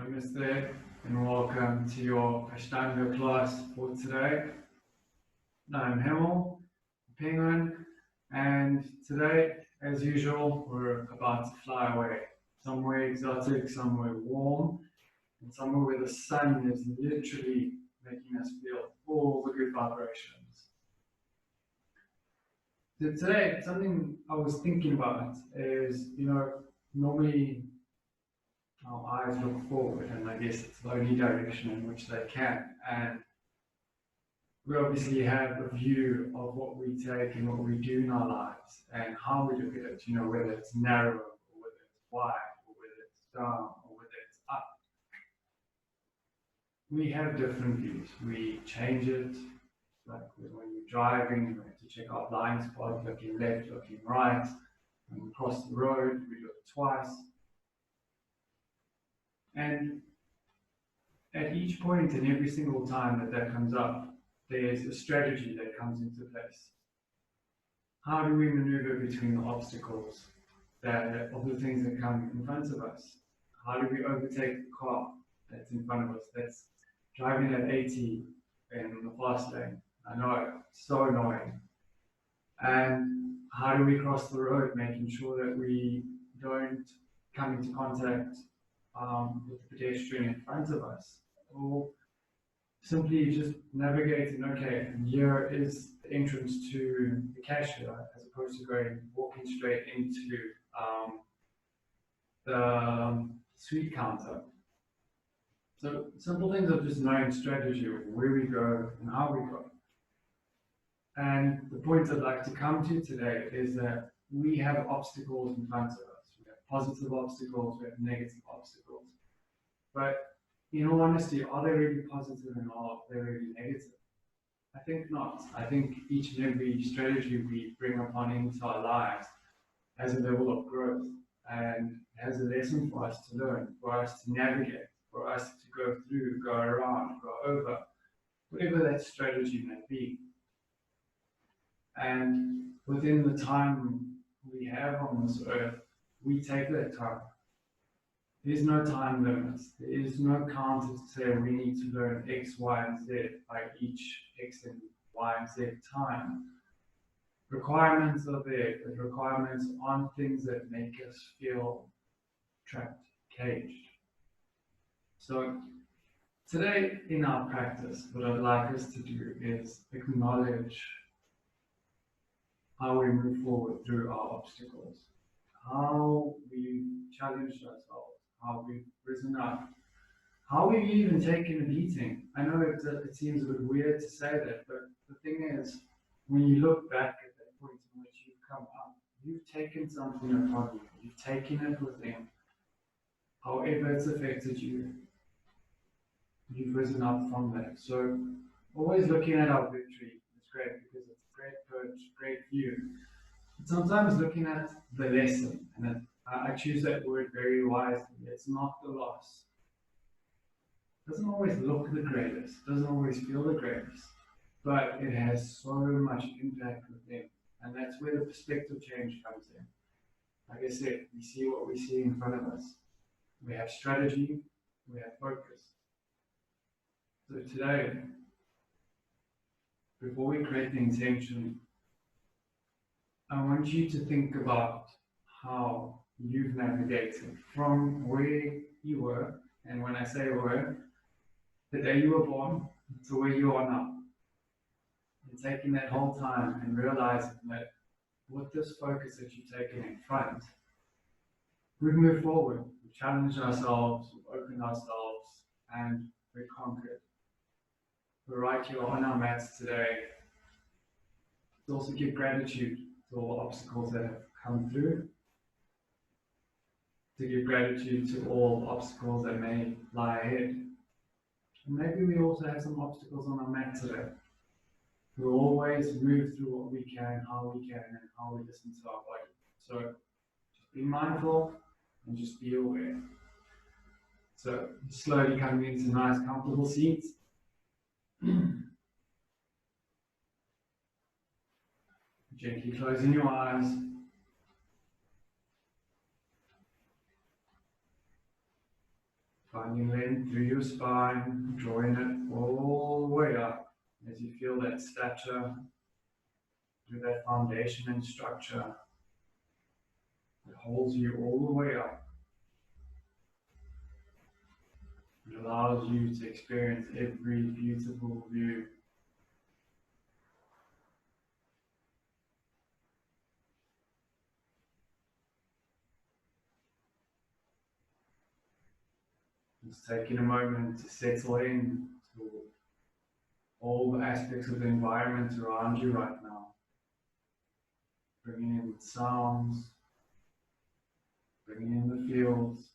Namaste and welcome to your Ashtanga class for today. I'm Himmel, Penguin, and today, as usual, we're about to fly away. Somewhere exotic, somewhere warm, and somewhere where the sun is literally making us feel all the good vibrations. So today, something I was thinking about is, normally our eyes look forward, and I guess it's the only direction in which they can. And we obviously have a view of what we take and what we do in our lives and how we look at it, whether it's narrow or whether it's wide or whether it's down or whether it's up. We have different views. We change it, like when you're driving, we have to check our blind spot, looking left, looking right. When we cross the road, we look twice. And at each point and every single time that comes up, there's a strategy that comes into place. How do we maneuver between the obstacles of the things that come in front of us? How do we overtake the car that's in front of us, that's driving at 80 in the fast lane? I know, it's so annoying. And how do we cross the road, making sure that we don't come into contact with the pedestrian in front of us, or simply just navigating, okay, here is the entrance to the cashier, as opposed to walking straight into the sweet counter. So simple things of just knowing strategy of where we go and how we go. And the point I'd like to come to today is that we have obstacles in front of us. We have positive obstacles, we have negative obstacles. But in all honesty, are they really positive and are they really negative? I think not. I think each and every strategy we bring upon into our lives has a level of growth and has a lesson for us to learn, for us to navigate, for us to go through, go around, go over, whatever that strategy may be. And within the time we have on this earth, we take that time. There's no time limits. There is no counter to say we need to learn X, Y, and Z by each X and Y and Z time. Requirements are there, but requirements aren't things that make us feel trapped, caged. So today in our practice, what I'd like us to do is acknowledge how we move forward through our obstacles, how we challenged ourselves, how we've risen up, how we've even taken a beating. I know it seems a bit weird to say that, but the thing is, when you look back at that point in which you've come up, you've taken something upon you, you've taken it within. However it's affected you, you've risen up from that. So always looking at our victory is great because it's a great perch, great view. But sometimes looking at the lesson, and I choose that word very wisely. It's not the loss. It doesn't always look the greatest, doesn't always feel the greatest, but it has so much impact within. And that's where the perspective change comes in. Like I said, we see what we see in front of us. We have strategy, we have focus. So today, before we create the intention, I want you to think about how you've navigated from where you were, and when I say were, the day you were born to where you are now. And taking that whole time and realizing that with this focus that you've taken in front, we've moved forward, we've challenged ourselves, we've opened ourselves, and we've conquered. We're right here on our mats today to also give gratitude to all the obstacles that have come through, to give gratitude to all the obstacles that may lie ahead. And maybe we also have some obstacles on our mat today. We'll always move through what we can, how we can, and how we listen to our body. So just be mindful and just be aware. So slowly coming into nice comfortable seats. Gently closing your eyes. Finding length through your spine, drawing it all the way up as you feel that stature, through that foundation and structure that holds you all the way up. It allows you to experience every beautiful view. Just taking a moment to settle in to all the aspects of the environment around you right now. Bringing in sounds, bringing in the fields.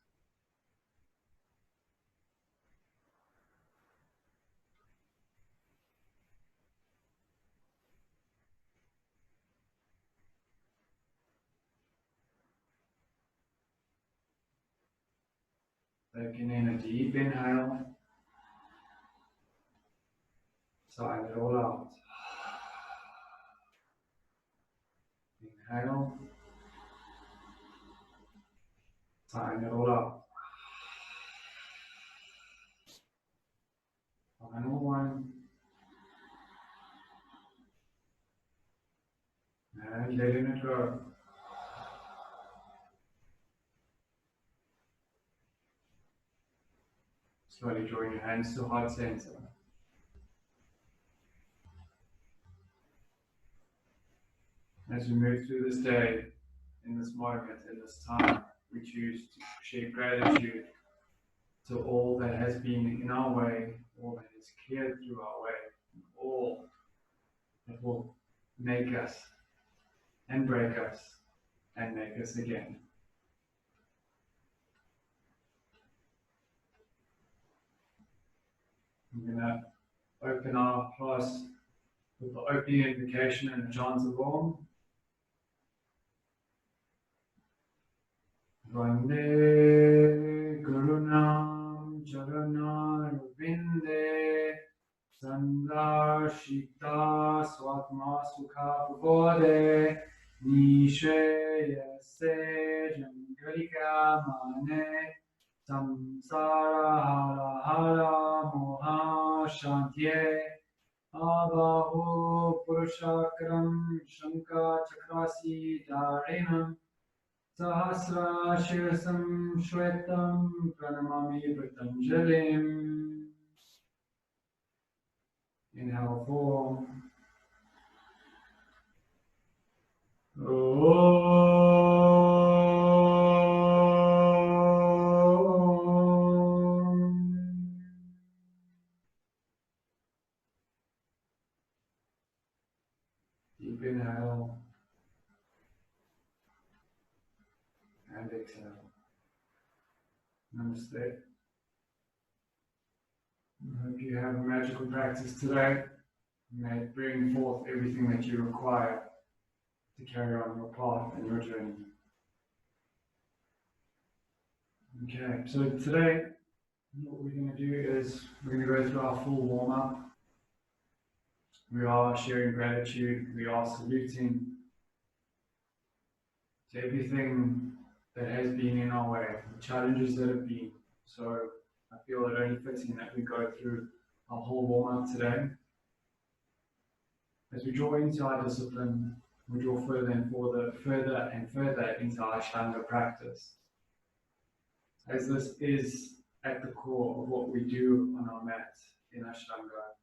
Taking in a deep inhale, sighing it all out. Inhale, sighing it all out. Final one. And letting it go. Slowly drawing your hands to heart center. As we move through this day, in this moment, in this time, we choose to share gratitude to all that has been in our way, all that is cleared through our way, and all that will make us and break us and make us again. I'm going to open our class with the opening invocation and a chant of Om. Vande Gurunam Charanam Vinde Sandarshita Swatma Sukha Bode Nishe Yase Jangalika Mane Samsara Hara Hara Moha Shantye Abahu Purushakram Shanka Chakrasi Dharinam Sahasra Shirsam Shwetam Pranamami Patanjalim. Inhale 4. Deep inhale and exhale. Namaste. I hope you have a magical practice today. May it bring forth everything that you require to carry on your path and your journey. Okay, so today what we're going to do is we're going to go through our full warm-up. We are sharing gratitude, we are saluting to everything that has been in our way, the challenges that have been. So I feel it only fitting that we go through our whole warm-up today. As we draw into our discipline, we draw further and further into our Ashtanga practice. As this is at the core of what we do on our mat in Ashtanga,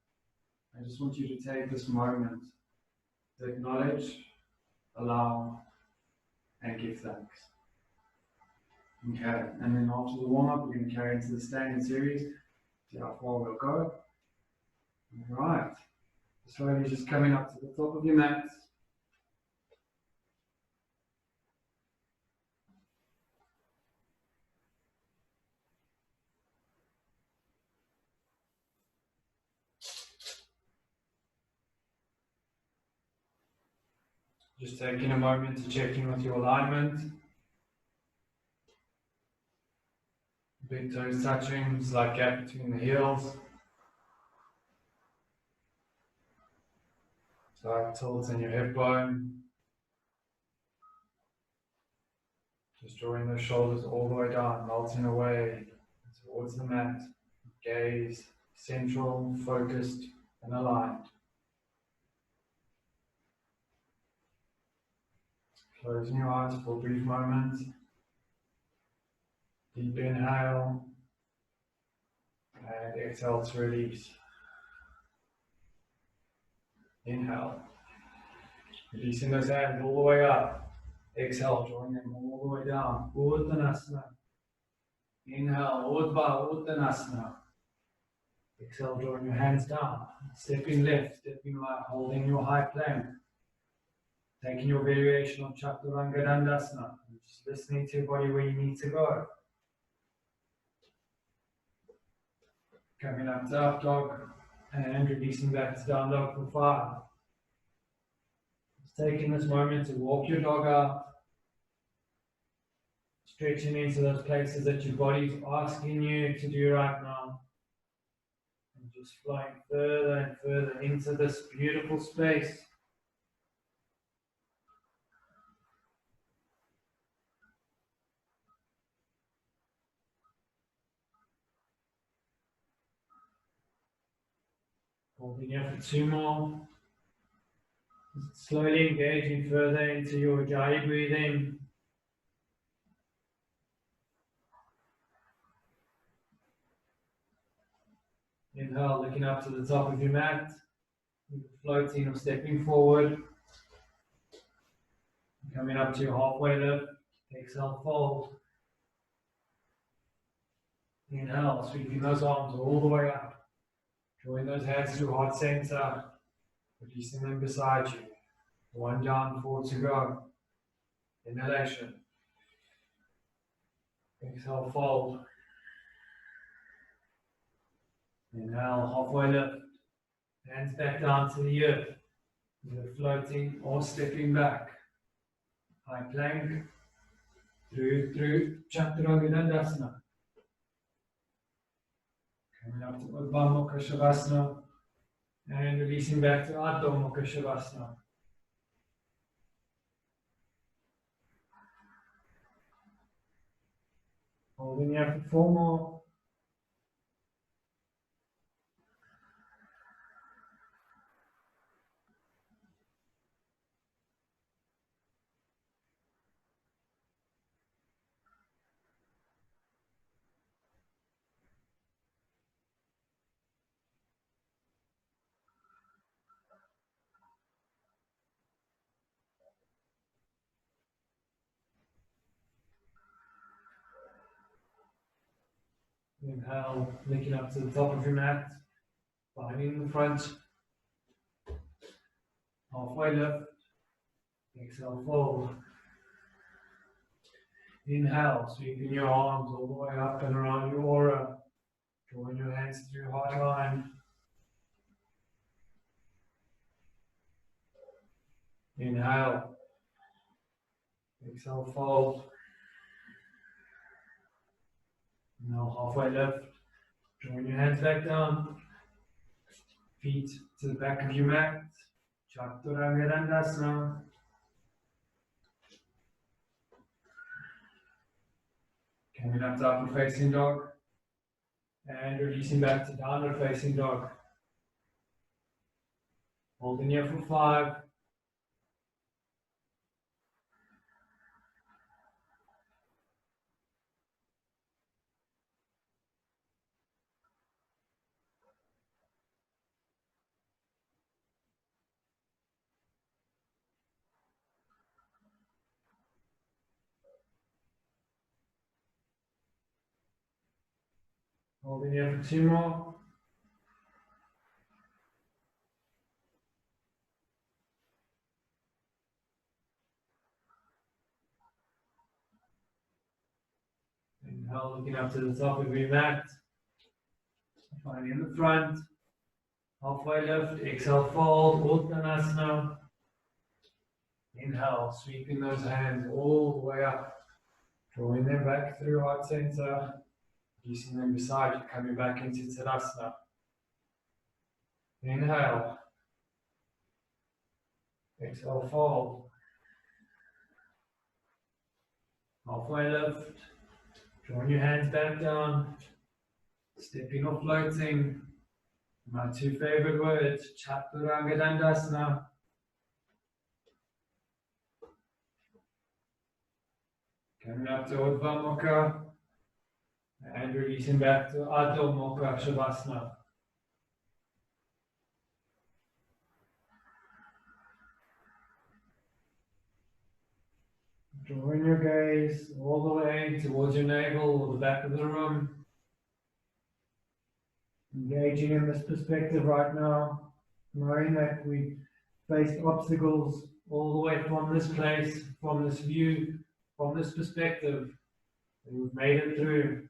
I just want you to take this moment to acknowledge, allow, and give thanks. Okay, and then after the warm-up, we're going to carry into the standing series, see how far we'll go. Alright, slowly just coming up to the top of your mat. Just taking a moment to check in with your alignment. Big toes touching, slight gap between the heels. Slight tilt in your hip bone. Just drawing those shoulders all the way down, melting away into towards the mat, gaze central, focused, and aligned. Closing your eyes for a brief moment. Deep inhale, and exhale to release. Inhale, releasing those hands all the way up. Exhale, drawing them all the way down. Uttanasana. Inhale, Urdhva Uttanasana. Exhale, drawing your hands down. Stepping left, stepping right, holding your high plank. Taking your variation of Chaturanga Dandasana. Just listening to your body where you need to go. Coming up to up dog and releasing back to down dog for 5. Just taking this moment to walk your dog out. Stretching into those places that your body's asking you to do right now. And just flowing further and further into this beautiful space. Holding here for 2 more. Just slowly engaging further into your Ujjayi breathing. Inhale, looking up to the top of your mat. Floating or stepping forward. Coming up to your halfway lift. Exhale, fold. Inhale, sweeping those arms all the way up. Drawing those hands to heart center. Releasing them beside you. 1 down, 4 to go. Inhalation. Exhale, fold. Inhale, halfway lift. Hands back down to the earth. Either floating or stepping back. High plank. Through Chaturanga Dandasana. Coming up to Urdhva Mukha Shavasana. And releasing back to Adho Mukha Shavasana. Holding here for 4 more. Inhale, looking up to the top of your mat, finding the front, halfway lift, exhale, fold. Inhale, sweeping your arms all the way up and around your aura, drawing your hands through heart line. Inhale, exhale, fold. Now halfway lift, drawing your hands back down, feet to the back of your mat, Chaturanga Dandasana. Coming up to upward facing dog, and releasing back to downward facing dog. Holding here for 5. Holding here for 2 more. Inhale, looking up to the top of your mat. Finding the front. Halfway lift. Exhale, fold. Uttanasana. Inhale, sweeping those hands all the way up. Drawing them back through heart center. Releasing them beside you. Coming back into Tadasana. Inhale. Exhale, fold. Halfway lift. Drawing your hands back down. stepping or floating. My two favorite words, Chaturanga Dandasana. Coming up to Urdhva Mukha and releasing back to Adho Mukha Shavasana. Drawing your gaze all the way towards your navel or the back of the room. Engaging in this perspective right now, knowing that we faced obstacles all the way from this place, from this view, from this perspective, and we've made it through.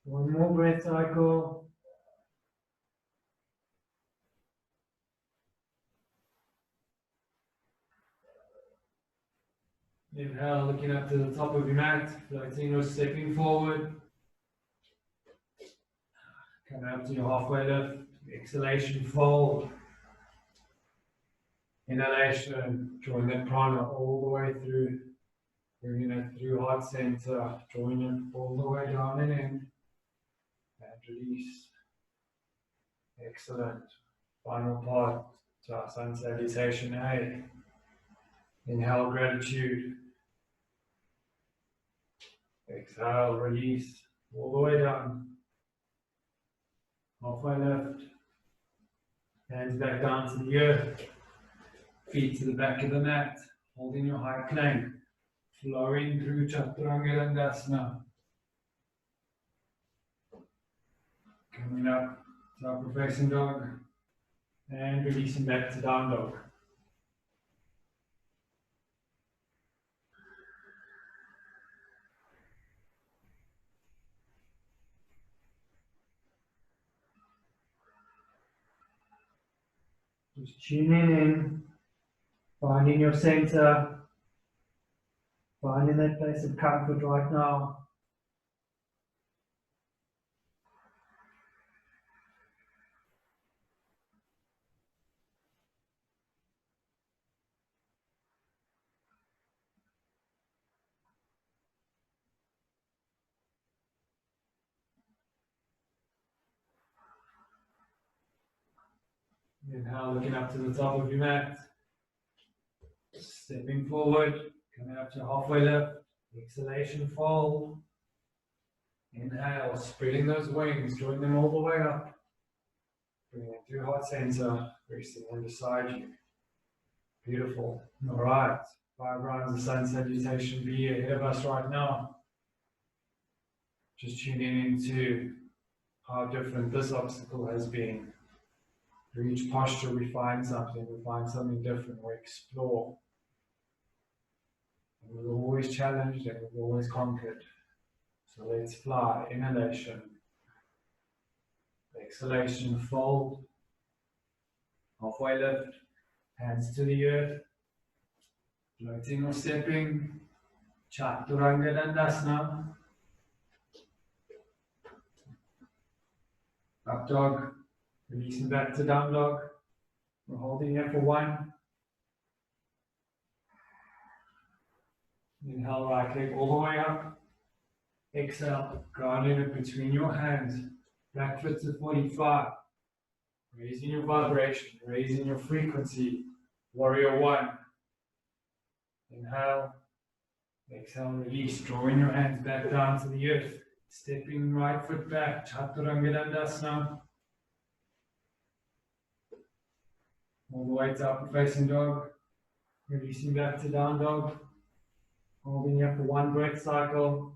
One more breath cycle. Inhale, looking up to the top of your mat, floating or stepping forward. Come up to your halfway lift. Exhalation, fold. Inhalation, drawing that prana all the way through. Bringing it through heart center, drawing it all the way down and in. And release. Excellent. Final part to our sun salutation A. Inhale, gratitude. Exhale, release. All the way down. Halfway lift. Hands back down to the earth. Feet to the back of the mat. Holding your high plank. Flowing through Chaturanga Dandasana. Coming up to upward facing dog. And releasing back to down dog. Just tuning in, finding your center, finding that place of comfort right now. Inhale, looking up to the top of your mat. Stepping forward, coming up to halfway lift. Exhalation, fold. Inhale, spreading those wings, drawing them all the way up. Bringing it through heart center, resting them beside you. Beautiful. All right. 5 rounds of sun salutation B ahead of us right now. Just tuning into how different this obstacle has been. Through each posture we find something different, we explore. And we're always challenged and we're always conquered. So let's fly. Inhalation. Exhalation, fold. Halfway lift. Hands to the earth. Floating or stepping. Chaturanga Dandasana. Up dog. Releasing back to down dog. We're holding here for 1. Inhale, right leg all the way up. Exhale, grounding it between your hands. Back foot to 45. Raising your vibration, raising your frequency. Warrior 1. Inhale. Exhale, release. Drawing your hands back down to the earth. Stepping right foot back. Chaturanga Dandasana. All the way to upward facing dog. Releasing back to down dog. Holding here for 1 breath cycle.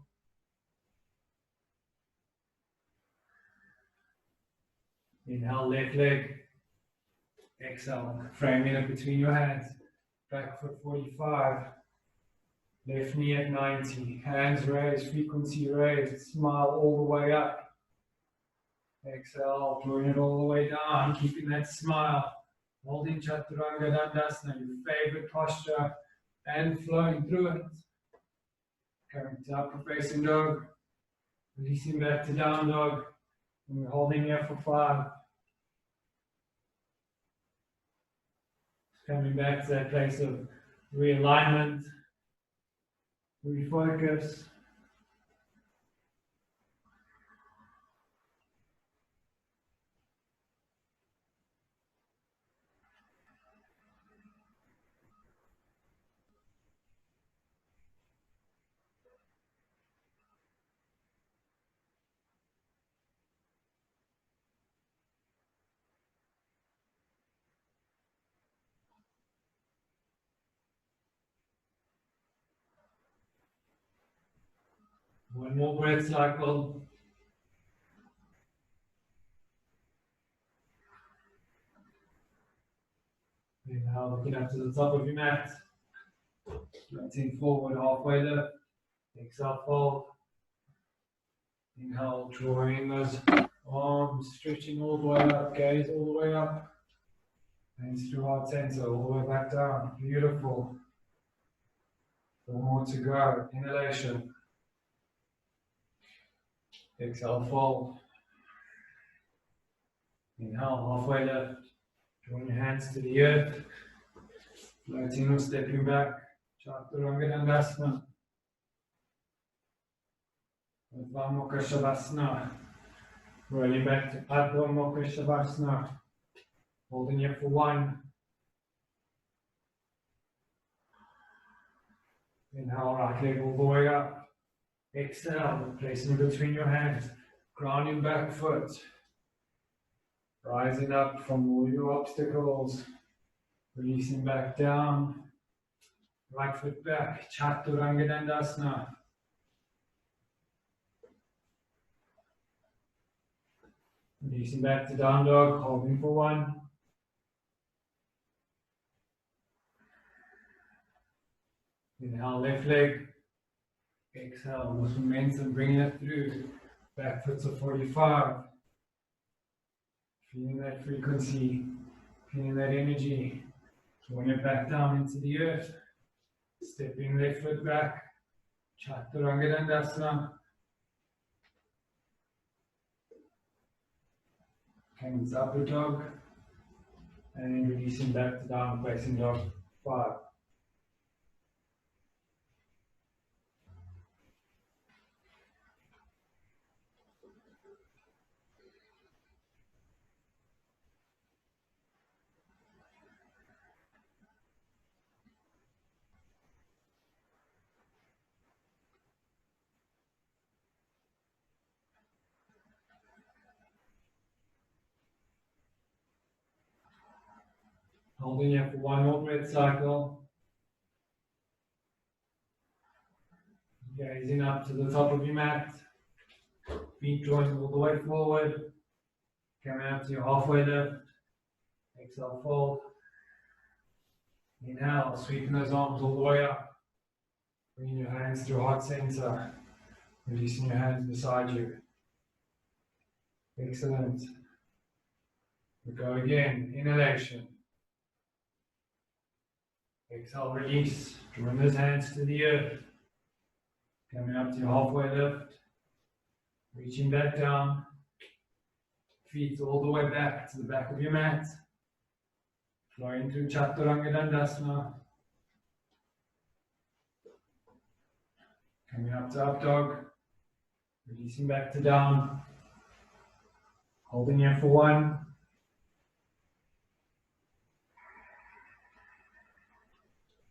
Inhale, left leg. Exhale, framing it between your hands. Back foot 45. Left knee at 90. Hands raised, frequency raised. Smile all the way up. Exhale, drawing it all the way down. Keeping that smile. Holding Chaturanga Dandasana, your favorite posture, and flowing through it. Coming to upward facing dog. Releasing back to down dog. And we're holding here for 5. Coming back to that place of realignment, refocus. One more breath cycle. Inhale, looking up to the top of your mat. Floating forward, halfway lift. Exhale, fold. Inhale, drawing those arms, stretching all the way up, gaze all the way up. Hands through heart center, all the way back down. Beautiful. 4 more to go. Inhalation. Exhale, fold. Inhale, halfway lift. Drawing your hands to the earth. Floating or stepping back. Chaturanga Dandasana. Urdhva Mukha Shavasana. Rolling back to Adho Mukha Shavasana. Holding here for 1. Inhale, right leg all the way up. Exhale, placing between your hands. Grounding back foot. Rising up from all your obstacles. Releasing back down. Right foot back. Chaturanga Dandasana. Releasing back to down dog, holding for 1. Inhale, left leg. Exhale, with momentum, bringing it through. Back foot to 45. Feeling that frequency, feeling that energy. Drawing it back down into the earth. Stepping left foot back. Chaturanga Dandasana. Coming to upward dog. And releasing back to down facing dog 5. Holding here for 1 more breath cycle. Gazing up to the top of your mat. Feet joined all the way forward. Coming up to your halfway lift. Exhale, fold. Inhale, sweeping those arms all the way up. Bringing your hands through heart center. Releasing your hands beside you. Excellent. We go again. Inhalation. Exhale, release. Drawing those hands to the earth. Coming up to your halfway lift. Reaching back down. Feet all the way back to the back of your mat. Flowing through Chaturanga Dandasana. Coming up to up dog. Releasing back to down. Holding here for 1.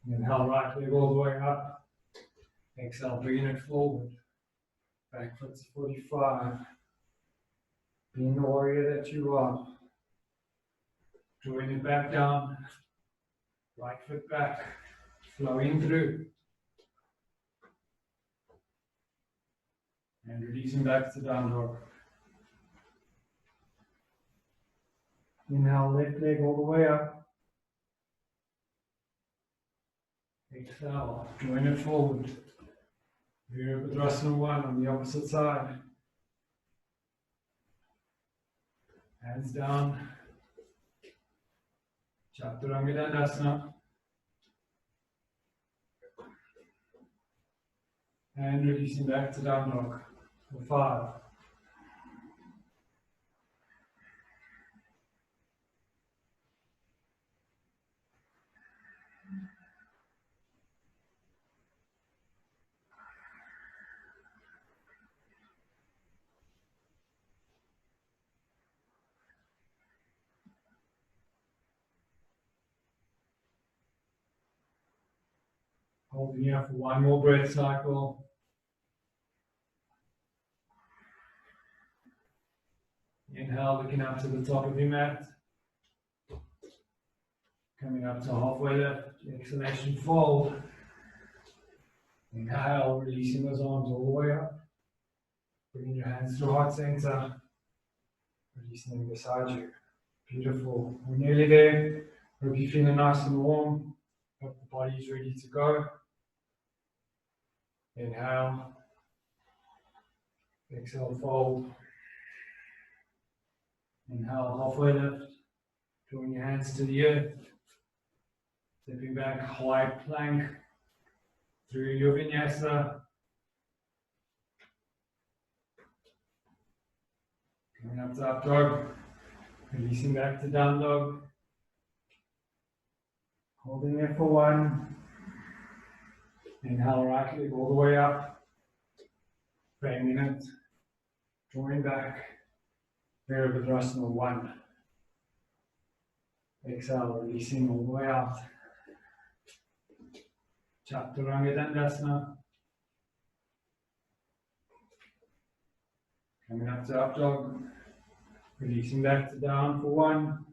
Inhale, right leg all the way up. Exhale, bringing it forward. Back foot to 45. Being the warrior that you are. Drawing it back down. Right foot back. Flowing through. And releasing back to down dog. Inhale, left leg all the way up. Exhale, drawing it forward. Virabhadrasana 1 on the opposite side. Hands down. Chaturanga Dandasana. And releasing back to down dog. for 5. Holding here for 1 more breath cycle. Inhale, looking up to the top of your mat. Coming up to halfway lift. Exhalation, fold. Inhale, releasing those arms all the way up. Bringing your hands to heart center. Releasing them beside you. Beautiful. We're nearly there. Hope you're feeling nice and warm. Hope the body is ready to go. Inhale. Exhale, fold. Inhale, halfway lift. Drawing your hands to the earth. Stepping back, high plank. Through your vinyasa. Coming up to up dog. Releasing back to down dog. Holding there for 1. Inhale, right leg all the way up. Framing it. Drawing back. Virabhadrasana 1. Exhale, releasing all the way out. Chaturanga Dandasana. Coming up to up dog. Releasing back to down for 1.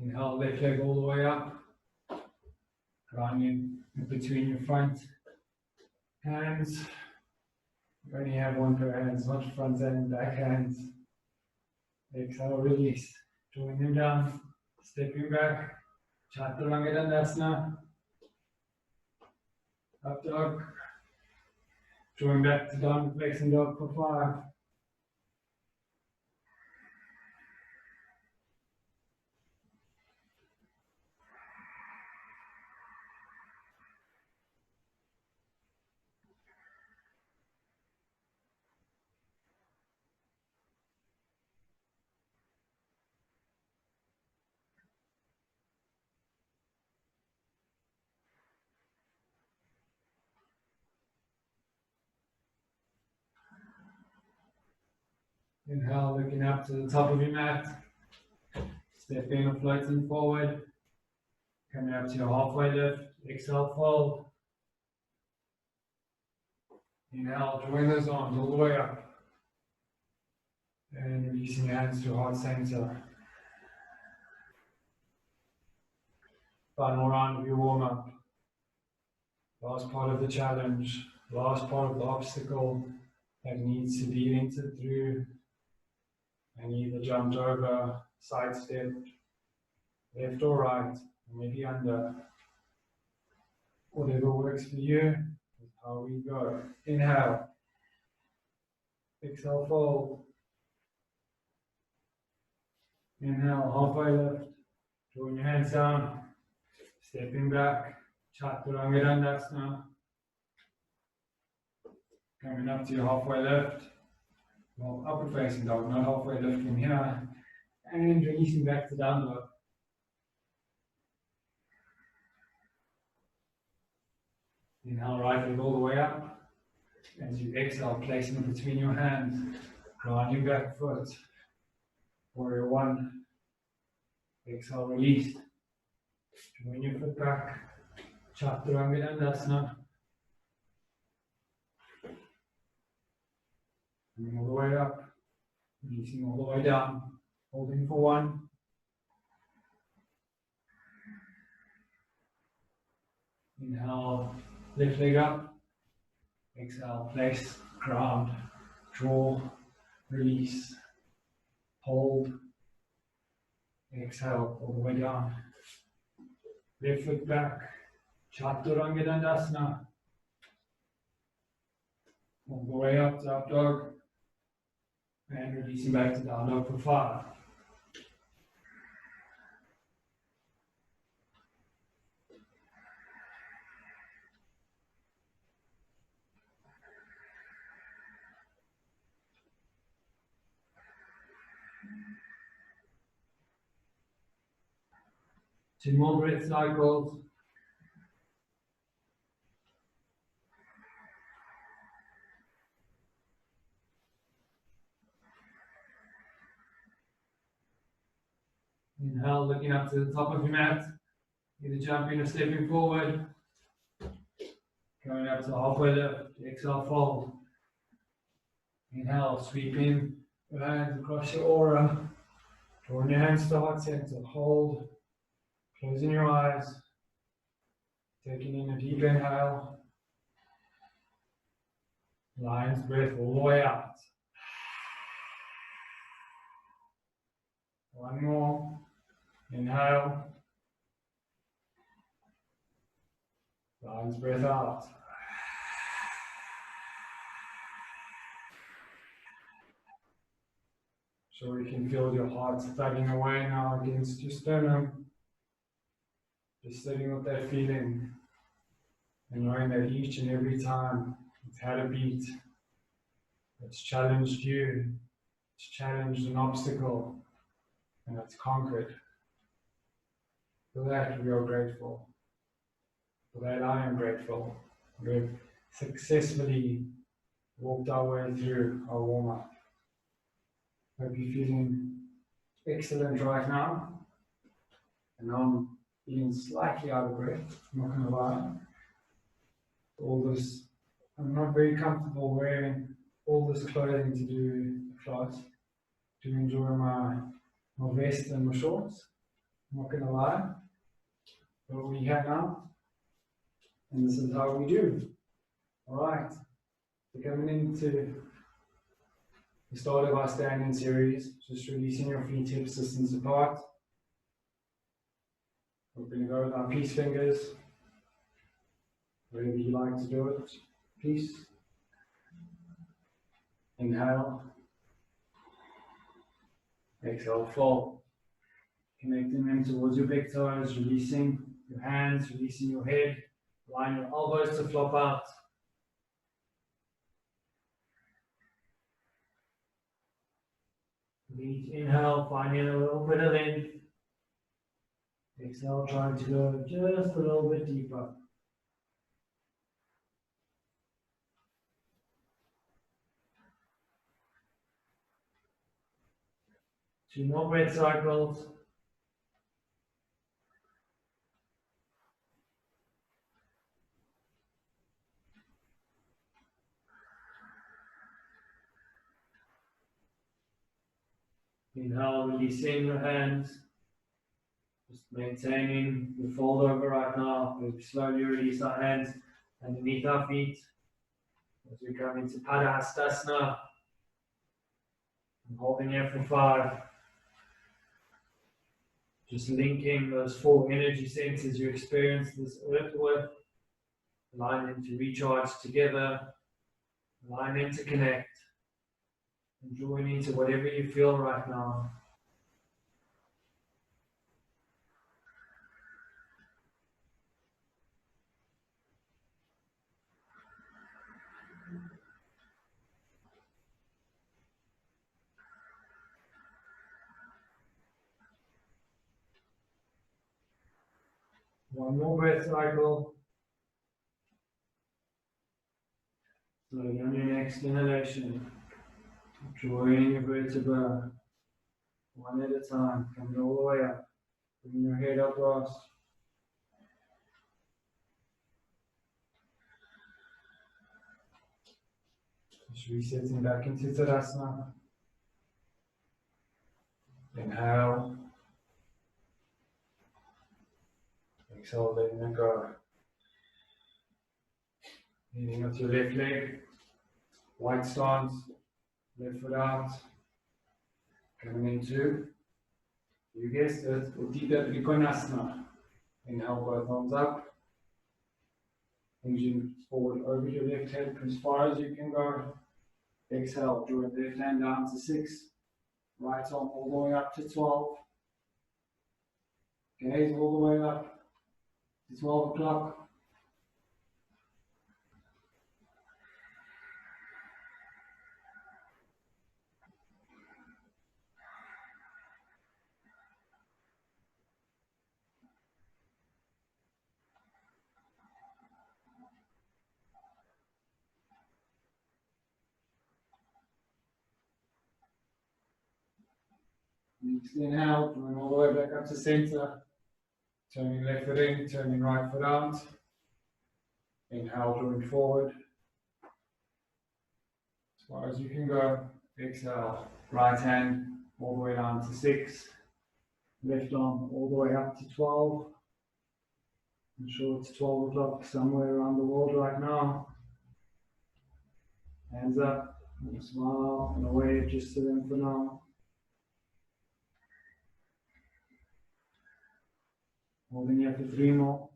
Inhale, left leg all the way up. Grounding in between your front hands. You only have 1 per hand, not front and back hands. Exhale, release. Drawing them down. Stepping back. Chaturanga Dandasana. Up dog. Drawing back to downward facing dog for 5. Inhale, looking up to the top of your mat. Stepping or floating forward. Coming up to your halfway lift. Exhale, fold. Inhale, drawing those arms all the way up. And releasing your hands to heart center. Final round of your warm up. Last part of the challenge. Last part of the obstacle that needs to be entered through and either jumped over, sidestepped, left or right, maybe under. Whatever works for you is how we go. Inhale. Exhale, fold. Inhale, halfway lift. Drawing your hands down. Stepping back. Chaturanga Dandasana. Coming up to your halfway lift. Well, upward facing dog, not halfway lift from here. And releasing back to down dog. Inhale, right leg all the way up. As you exhale, placing it between your hands. Grounding back foot. Warrior 1. Exhale, release. Drawing your foot back. Chaturanga Dandasana. Coming all the way up. Releasing all the way down. Holding for 1. Inhale, left leg up. Exhale, place, ground, draw, release, hold. Exhale, all the way down. Left foot back. Chaturanga Dandasana. All the way up to up dog. And releasing back to down dog for 5. 2 more breath cycles. Inhale, looking up to the top of your mat, either jumping or stepping forward. Going up to halfway lift, exhale, fold. Inhale, sweeping your hands across your aura. Drawing your hands to heart center, hold. Closing your eyes. Taking in a deep inhale. Lion's breath all the way out. One more. Inhale. Lion's breath out. So you can feel your heart thudding away now against your sternum. Just sitting with that feeling and knowing that each and every time it's had a beat, it's challenged you, it's challenged an obstacle, and it's conquered. For that we are grateful. For that I am grateful. We've successfully walked our way through our warm-up. Hope you're feeling excellent right now. And I'm feeling slightly out of breath, I'm not going to lie. All this, I'm not very comfortable wearing all this clothing to do the class, to enjoy my vest and my shorts. I'm not going to lie. But we're here now, and this is how we do. Alright, so coming into the start of our standing series, just releasing your feet hips distance apart. We're going to go with our peace fingers, wherever you like to do it. Peace. Inhale. Exhale, fold. Connecting them towards your big toes, releasing your hands, releasing your head. Line your elbows to flop out. Each inhale, finding a little bit of length. Exhale, trying to go just a little bit deeper. Two more breath cycles. Inhale, releasing your hands. Just maintaining the fold over right now. We'll slowly release our hands underneath our feet as we come into Padahastasana. I'm holding here for 5. Just linking those 4 energy centers you experience this earth with, allowing them to recharge together, allowing them to connect, and join into whatever you feel right now. One more breath cycle. Slowly on your next inhalation, drawing your vertebra one at a time, coming all the way up, bringing your head up last. Just resetting back into Tadasana. Inhale. Exhale, letting it go. Leaning up your left leg, wide stance, left foot out. Coming into, you guessed it, Uttita Trikonasana. Inhale, both arms up. Hinging forward over your left head as far as you can go. Exhale, draw your left hand down to 6. Right arm all the way up to 12. Gaze all the way up to 12 o'clock. Next inhale, going all the way back up to center. Turning left foot in, turning right foot out. Inhale, drawing forward. As far as you can go. Exhale, right hand all the way down to 6. Left arm all the way up to 12. I'm sure it's 12 o'clock somewhere around the world right now. Hands up, and a smile, and a wave just to them for now. Holding here for 3 more.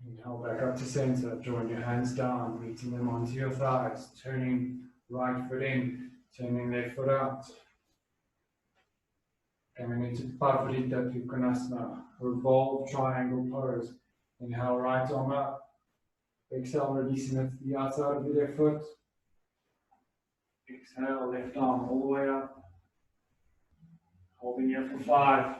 Inhale back up to center, drawing your hands down, reaching them onto your thighs, turning right foot in, turning left foot out. Coming into Pavarita Trikonasana, revolve triangle pose. Inhale, right arm up. Exhale, releasing it to the outside of the left foot. Exhale, left arm all the way up. Holding here for 5.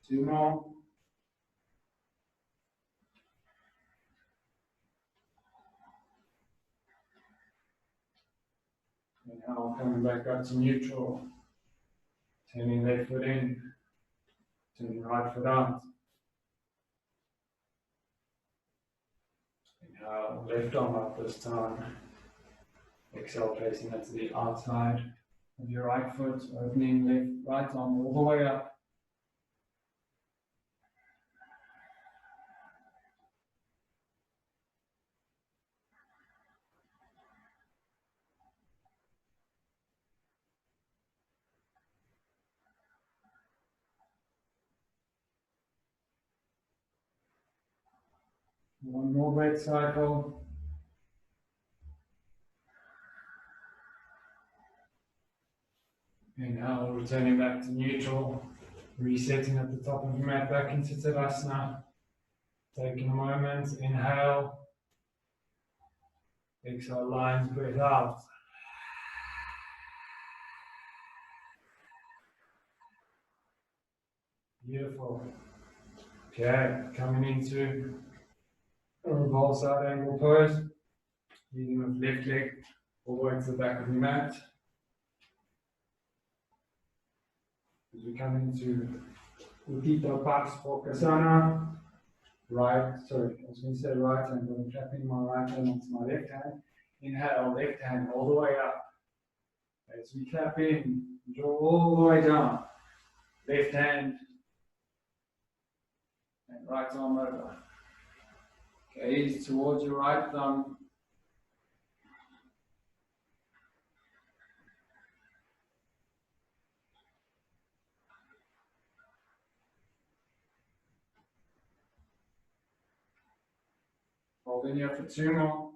Two more. Inhale, coming back up to neutral. Turning left foot in. Turning right foot out. Inhale, left arm up this time. Exhale, placing it to the outside of your right foot, opening right arm all the way up. One more breath cycle. Inhale, returning back to neutral. Resetting at the top of your mat back into Tadasana. Taking a moment. Inhale. Exhale, lines breath out. Beautiful. Okay, coming into a revolve side angle pose. Leading with left leg all the way to the back of the mat. As we come into Uttita Parsvokasana. I was going to say right hand, but I'm clapping my right hand onto my left hand. Inhale, left hand all the way up. As we clap in, draw all the way down. Left hand and right arm over. Gaze towards your right thumb. Hold in here for 2 more.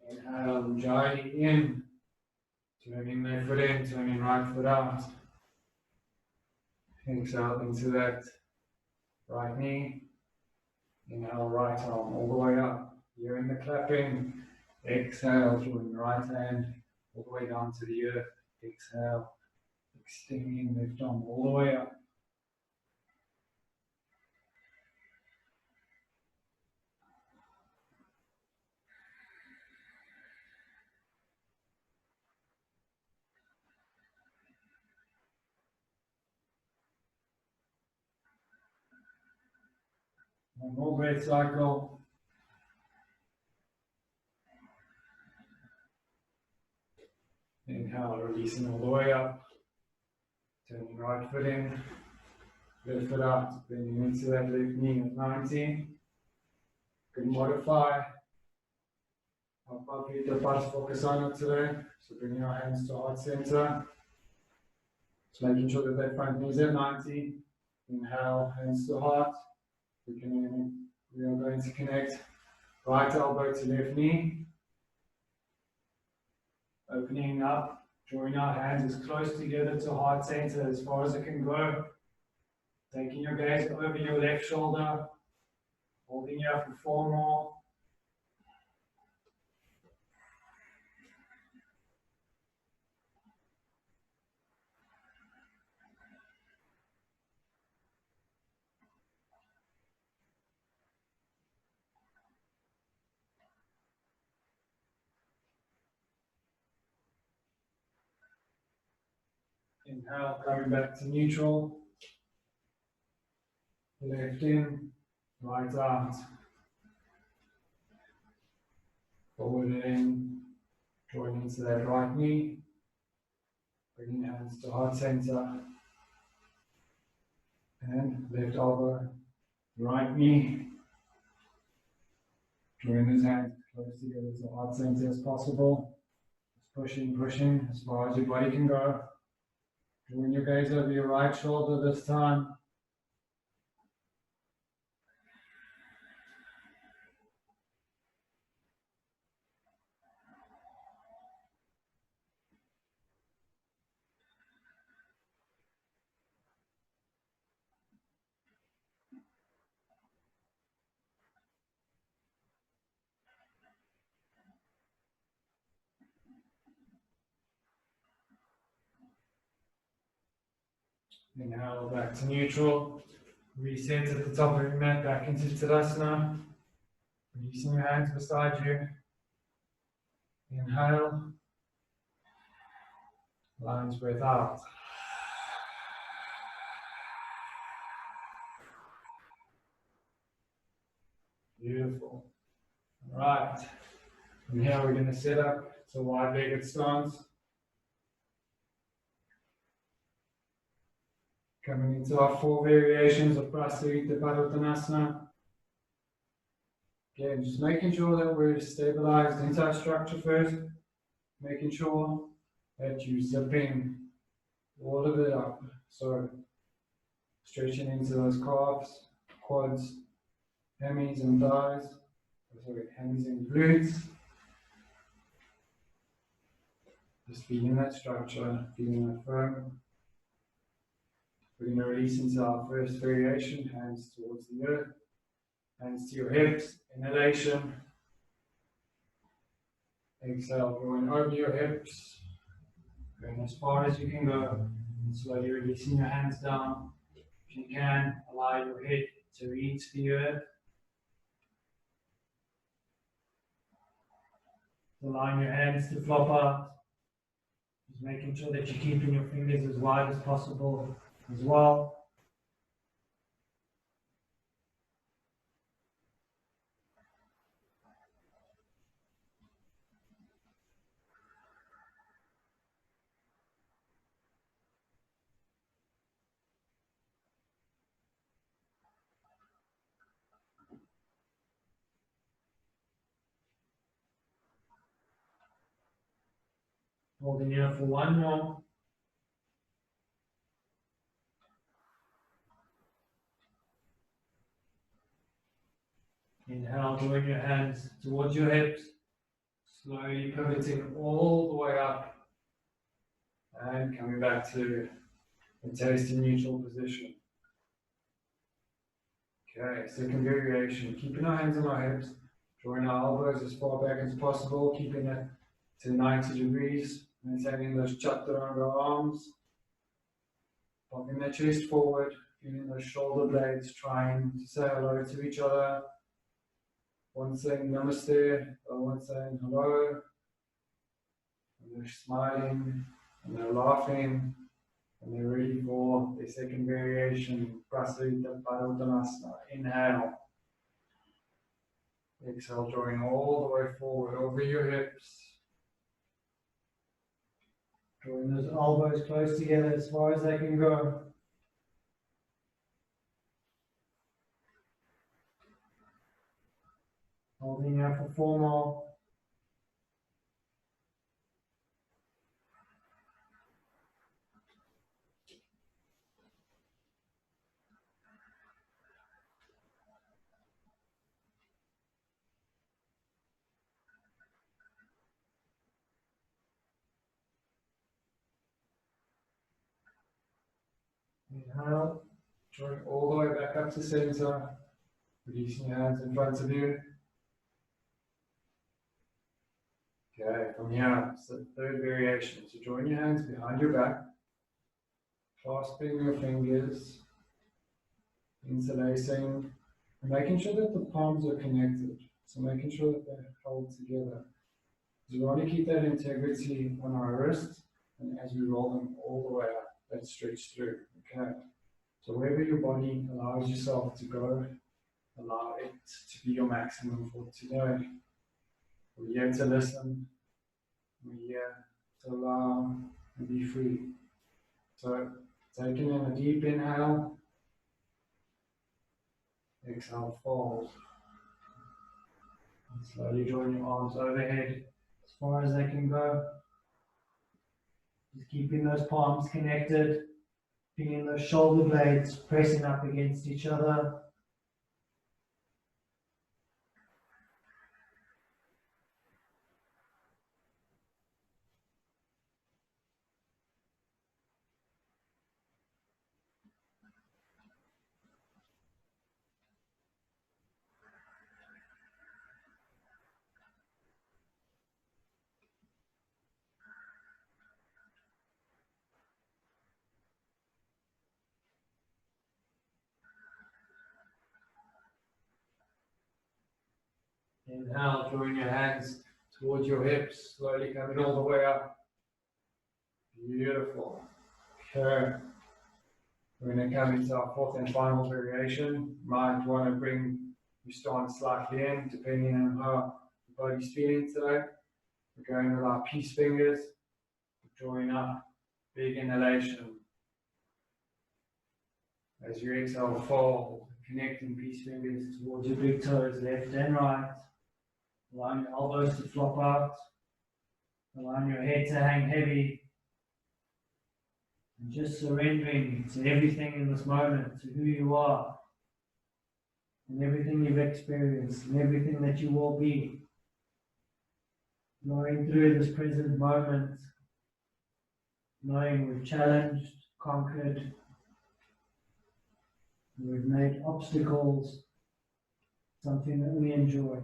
Inhale, Ujjayi in. Turning left foot in, turning right foot out. Exhale into that right knee. Inhale, right arm all the way up. You're in the clapping. Exhale, drawing the right hand all the way down to the earth. Exhale, extending left arm all the way up. One more breath cycle. Inhale, releasing all the way up. Turning right foot in, left foot out, bending into that left knee at 90. Can modify our Pavita Parsvokasana today. So bringing our hands to heart center. Just making sure that that front knee is at 90. Inhale, hands to heart. We are going to connect right elbow to left knee. Opening up, drawing our hands as close together to heart center as far as it can go. Taking your gaze over your left shoulder, holding here for 4 more. Inhale, coming back to neutral. Left in, right out. Forward in, drawing into that right knee. Bringing hands to heart center. And left elbow, right knee. Drawing those hands close together to heart center as possible. Just pushing, pushing as far as your body can go. Drawing your gaze over your right shoulder this time. Inhale back to neutral. Reset at the top of your mat back into Tadasana. Releasing your hands beside you. Inhale. Lion's breath out. Beautiful. All right. From here we're going to set up to wide-legged stance. Coming into our 4 variations of Prasarita Padottanasana. Again, just making sure that we're stabilized into our structure first. Making sure that you're zipping all of it up. So, stretching into those calves, quads, hammies and thighs. Sorry, hammies and glutes. Just feeling that structure, feeling that firm. We're going to release into our first variation, hands towards the earth, hands to your hips, inhalation. Exhale, going over your hips, going as far as you can go, and slowly releasing your hands down. If you can, allow your head to reach the earth. Allowing your hands to flop out. Just making sure that you're keeping your fingers as wide as possible as well. Holding here for 1 more. Inhale, drawing your hands towards your hips. Slowly pivoting all the way up. And coming back to a tasty neutral position. Okay, second variation. Keeping our hands on our hips. Drawing our elbows as far back as possible. Keeping it to 90 degrees. Maintaining those chaturanga arms. Popping the chest forward. Feeling those shoulder blades trying to say hello to each other. One saying Namaste, one saying hello. And they're smiling, and they're laughing, and they're ready for the second variation, Prasarita Padottanasana. Inhale. Exhale, drawing all the way forward over your hips. Drawing those elbows close together as far as they can go. Holding here for 4 more. Inhale, drawing all the way back up to center, releasing your hands in front of you. Okay, from here, it's the third variation. So join your hands behind your back, clasping your fingers, interlacing, and making sure that the palms are connected. So making sure that they're held together. So we want to keep that integrity on our wrists, and as we roll them all the way up, that stretch through. Okay. So wherever your body allows yourself to go, allow it to be your maximum for today. We're here to listen. We're here to allow and be free. So taking in a deep inhale, exhale, fold. And slowly drawing your arms overhead as far as they can go. Just keeping those palms connected, feeling those shoulder blades pressing up against each other. Inhale, drawing your hands towards your hips, slowly coming all the way up. Beautiful. Okay. We're going to come into our fourth and final variation. You might want to bring your stance slightly in, depending on how the body's feeling today. We're going with our peace fingers, drawing up, big inhalation. As you exhale, fold, connecting peace fingers towards your big toes, left and right. Allowing your elbows to flop out. Allowing your head to hang heavy. And just surrendering to everything in this moment, to who you are, and everything you've experienced, and everything that you will be. Knowing through this present moment, knowing we've challenged, conquered, and we've made obstacles something that we enjoy.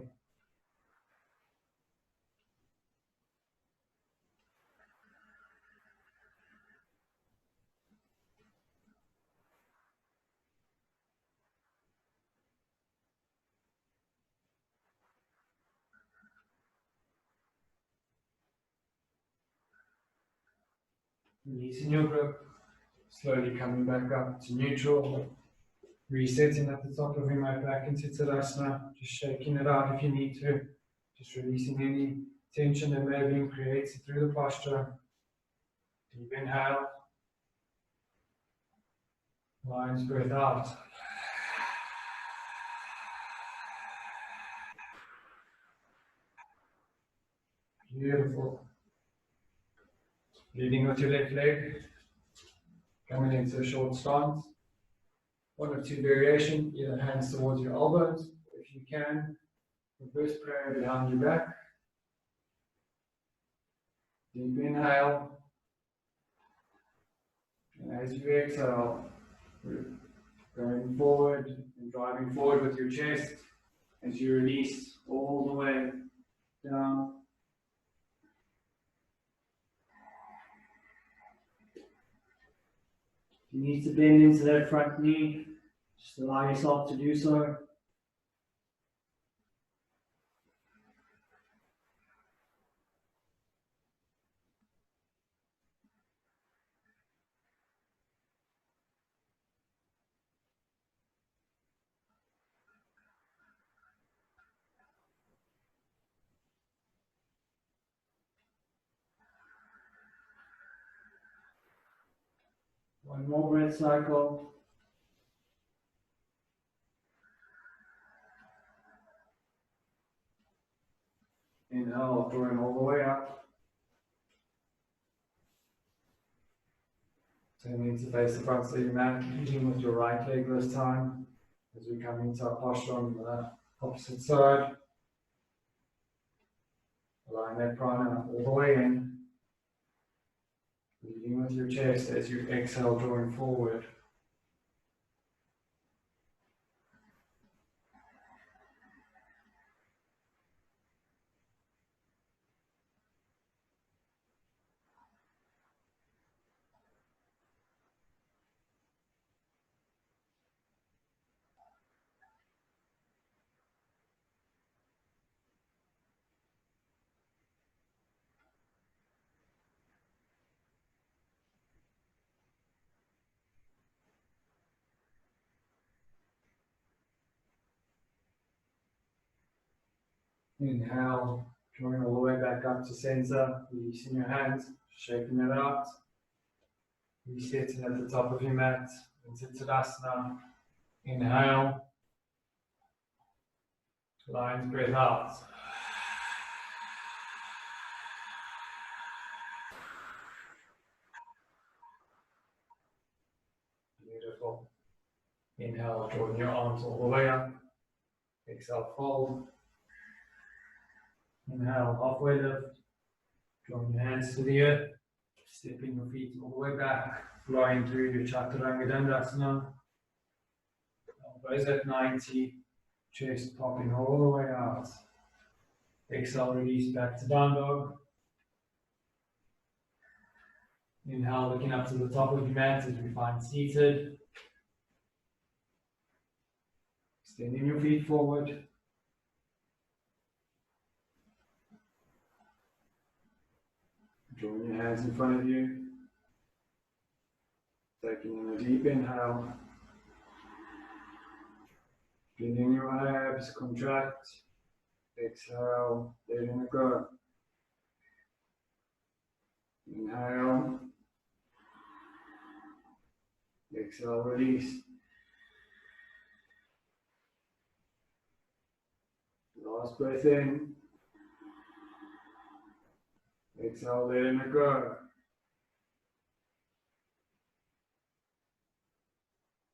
Releasing your grip, slowly coming back up to neutral, resetting at the top of your mat back into Tadasana, just shaking it out if you need to, just releasing any tension that may have been created through the posture. Deep inhale, lion's breath out. Beautiful. Leading with your left leg, coming into a short stance. One or two variations, either hands towards your elbows, if you can. Reverse prayer behind your back. Deep inhale. And as you exhale, going forward and driving forward with your chest as you release all the way down. If you need to bend into that front knee, just allow yourself to do so. One more breath cycle. Inhale, drawing all the way up. Turning to face the front of your mat, leading with your right leg this time. As we come into our posture on the opposite side. Allowing that prana all the way in. Leading with your chest as you exhale, drawing forward. Inhale, drawing all the way back up to center, releasing your hands, shaking it out, resetting at the top of your mat, into Tadasana. Inhale, lion's breath out. Beautiful. Inhale, drawing your arms all the way up. Exhale, fold. Inhale, halfway lift. Drawing your hands to the earth. Stepping your feet all the way back. Flying through your Chaturanga Dandasana. Elbows at 90. Chest popping all the way out. Exhale, release back to down dog. Inhale, looking up to the top of your mat as we find seated. Extending your feet forward. Drawing your hands in front of you. Taking in a deep inhale. Feeling your abs contract. Exhale, letting it go. Inhale. Exhale, release. Last breath in. Exhale, letting it go.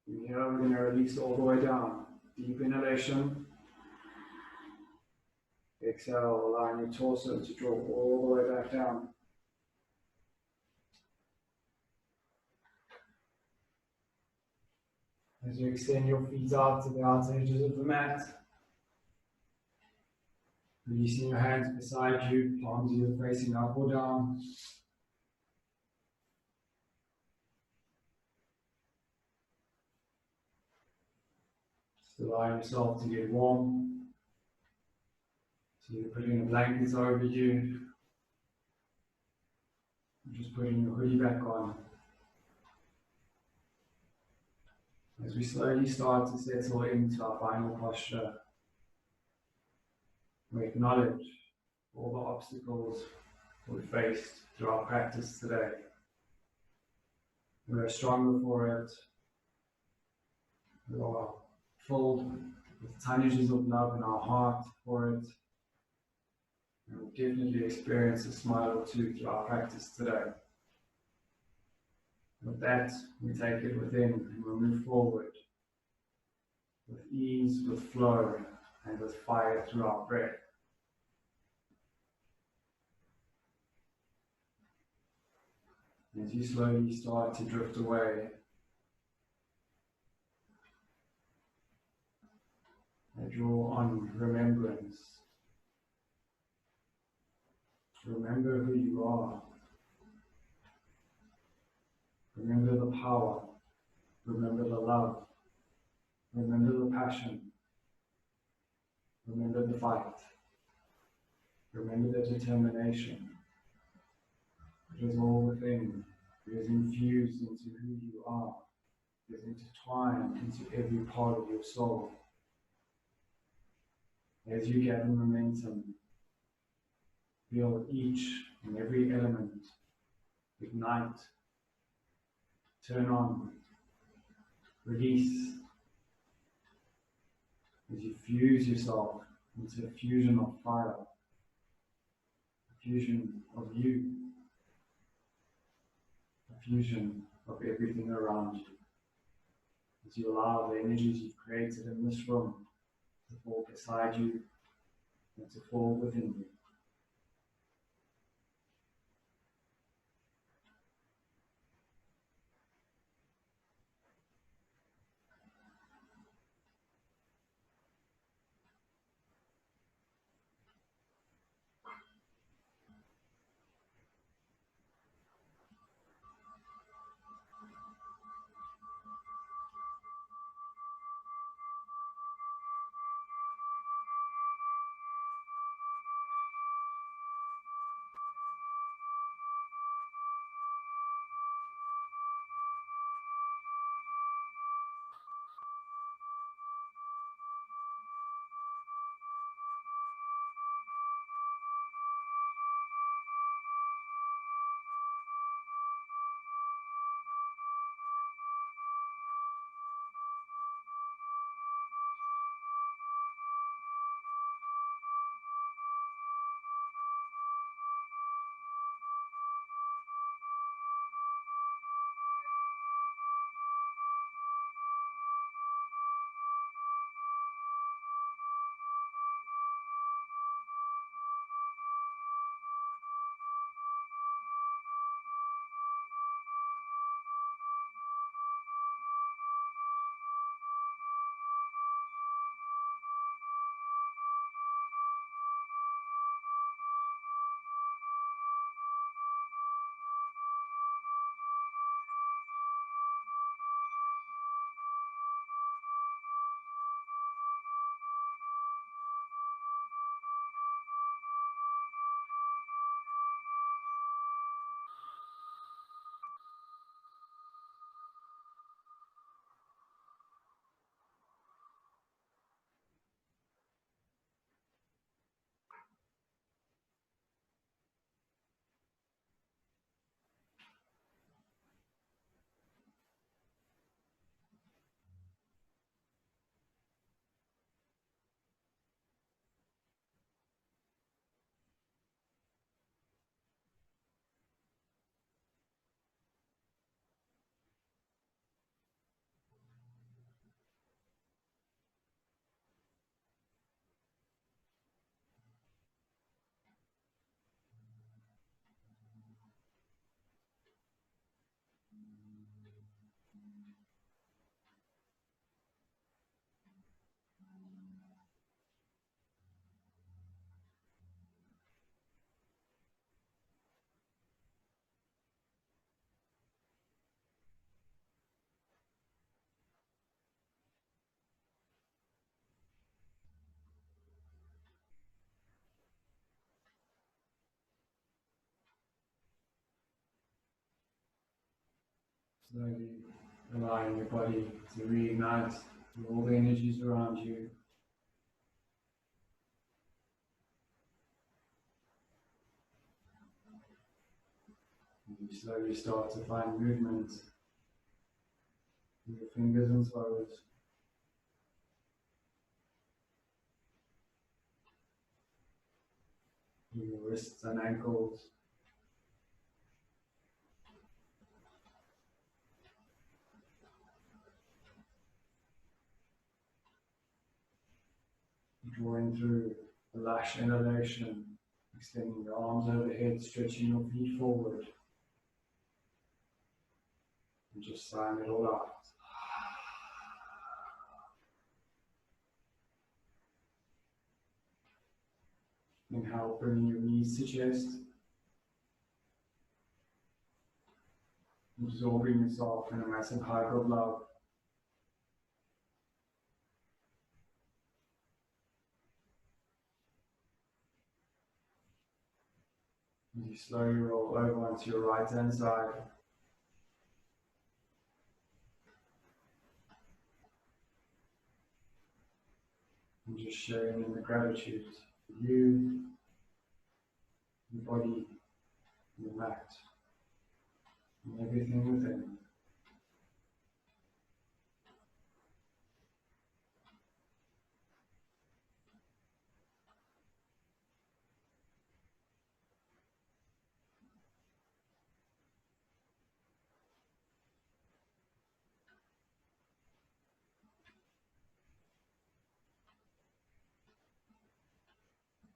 From here, we're going to release all the way down. Deep inhalation. Exhale, allowing your torso to draw all the way back down. As you extend your feet out to the outer edges of the mat, releasing your hands beside you, palms either facing up or down. Just allow yourself to get warm. So you're putting a blanket over you. Just putting your hoodie back on. As we slowly start to settle into our final posture, we acknowledge all the obstacles we faced through our practice today. We are stronger for it. We are filled with tonnages of love in our heart for it. And we'll definitely experience a smile or two through our practice today. With that, we take it within and we move forward with ease, with flow, and with fire through our breath. As you slowly start to drift away, I draw on remembrance. Remember who you are. Remember the power. Remember the love. Remember the passion. Remember the fight. Remember the determination. It is all within. It is infused into who you are. It is intertwined into every part of your soul. As you gather momentum, feel each and every element ignite, turn on, release. As you fuse yourself into a fusion of fire, a fusion of you, a fusion of everything around you. As you allow the energies you've created in this room to fall beside you and to fall within you. Slowly allowing your body to reignite all the energies around you. And you slowly start to find movement with your fingers and toes, with your wrists and ankles. Drawing through the lash inhalation, extending your arms overhead, stretching your feet forward, and just sighing it all out. Inhale, bringing your knees to chest, absorbing yourself in a massive hug of love. As you slowly roll over onto your right hand side, and just sharing in the gratitude for you, your body, your mat, and everything within.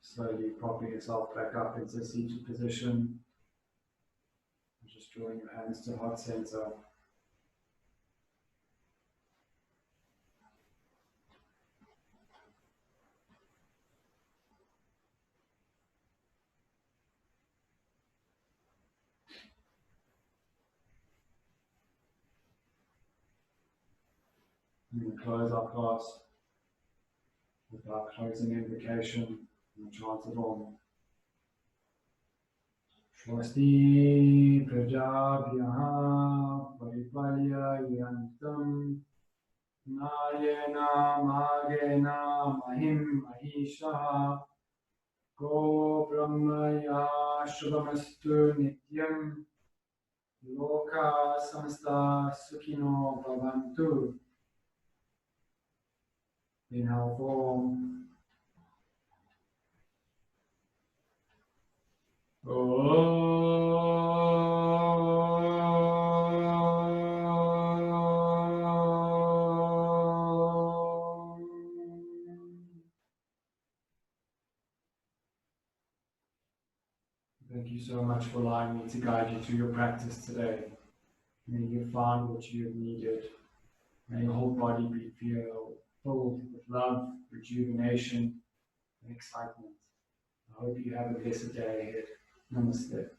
Slowly propping yourself back up into a seated position, and just drawing your hands to heart center. I'm going to close our class with our closing invocation in the chant of Om. Swasti prajabhyaha paripalya yantam nayena magena mahim mahisha go brahmaya shubhamastu nityam loka samasta sukhino bhavantu. Inhale for Thank you so much for allowing me to guide you through your practice today. May you find what you have needed. May your whole body be filled with love, rejuvenation, and excitement. I hope you have a blessed day ahead. Namaste.